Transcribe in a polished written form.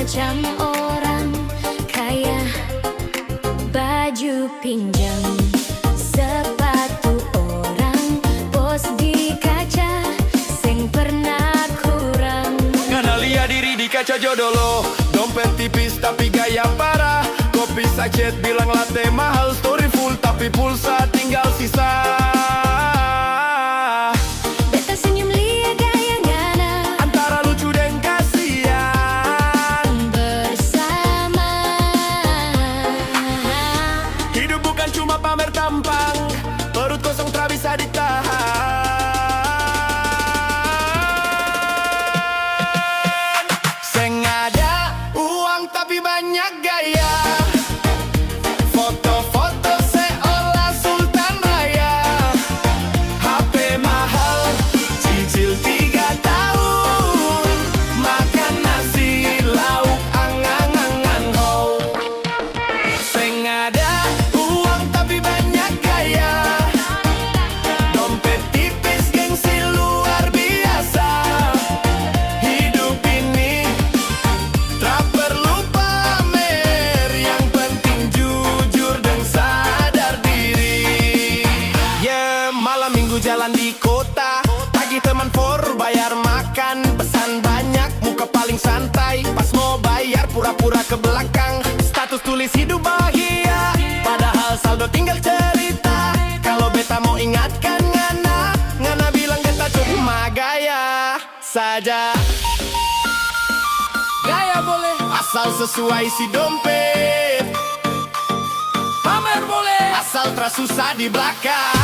macam orang kaya. Baju pinjam, sepatu orang, pos di kaca, sing pernah kurang. Ngana lihat diri di kaca jodolo, dompet tipis tapi gaya parah. Kopi sachet bilang latte mahal, story full tapi pulsa tinggal sisa. Beta senyum liat gaya ngana, Antara lucu dan kasihan. bersama. Hidup bukan cuma pamer tampang, perut kosong tak bisa ditahan. Seng ada uang tapi banyak gaya, foto-foto seolah sultan raya. HP mahal, cicil 3 tahun, makan nasi lauk angan-angan ho. Seng ada uang tapi banyak gaya, dompet tipis gengsi luar biasa. Hidup ini tak perlu pamer, yang penting jujur dan sadar diri. Yeah, malam minggu jalan di kota, pagi teman for bayar makan, pesan banyak, muka paling santai. Pas mau bayar pura-pura ke belakang, status tulis hidup bahagia, padahal saldo tinggal cerita. Kalau beta mau ingatkan ngana, ngana bilang beta cuma gaya saja. Gaya boleh, asal sesuai si dompet. Pamer boleh, asal tersusah di belakang.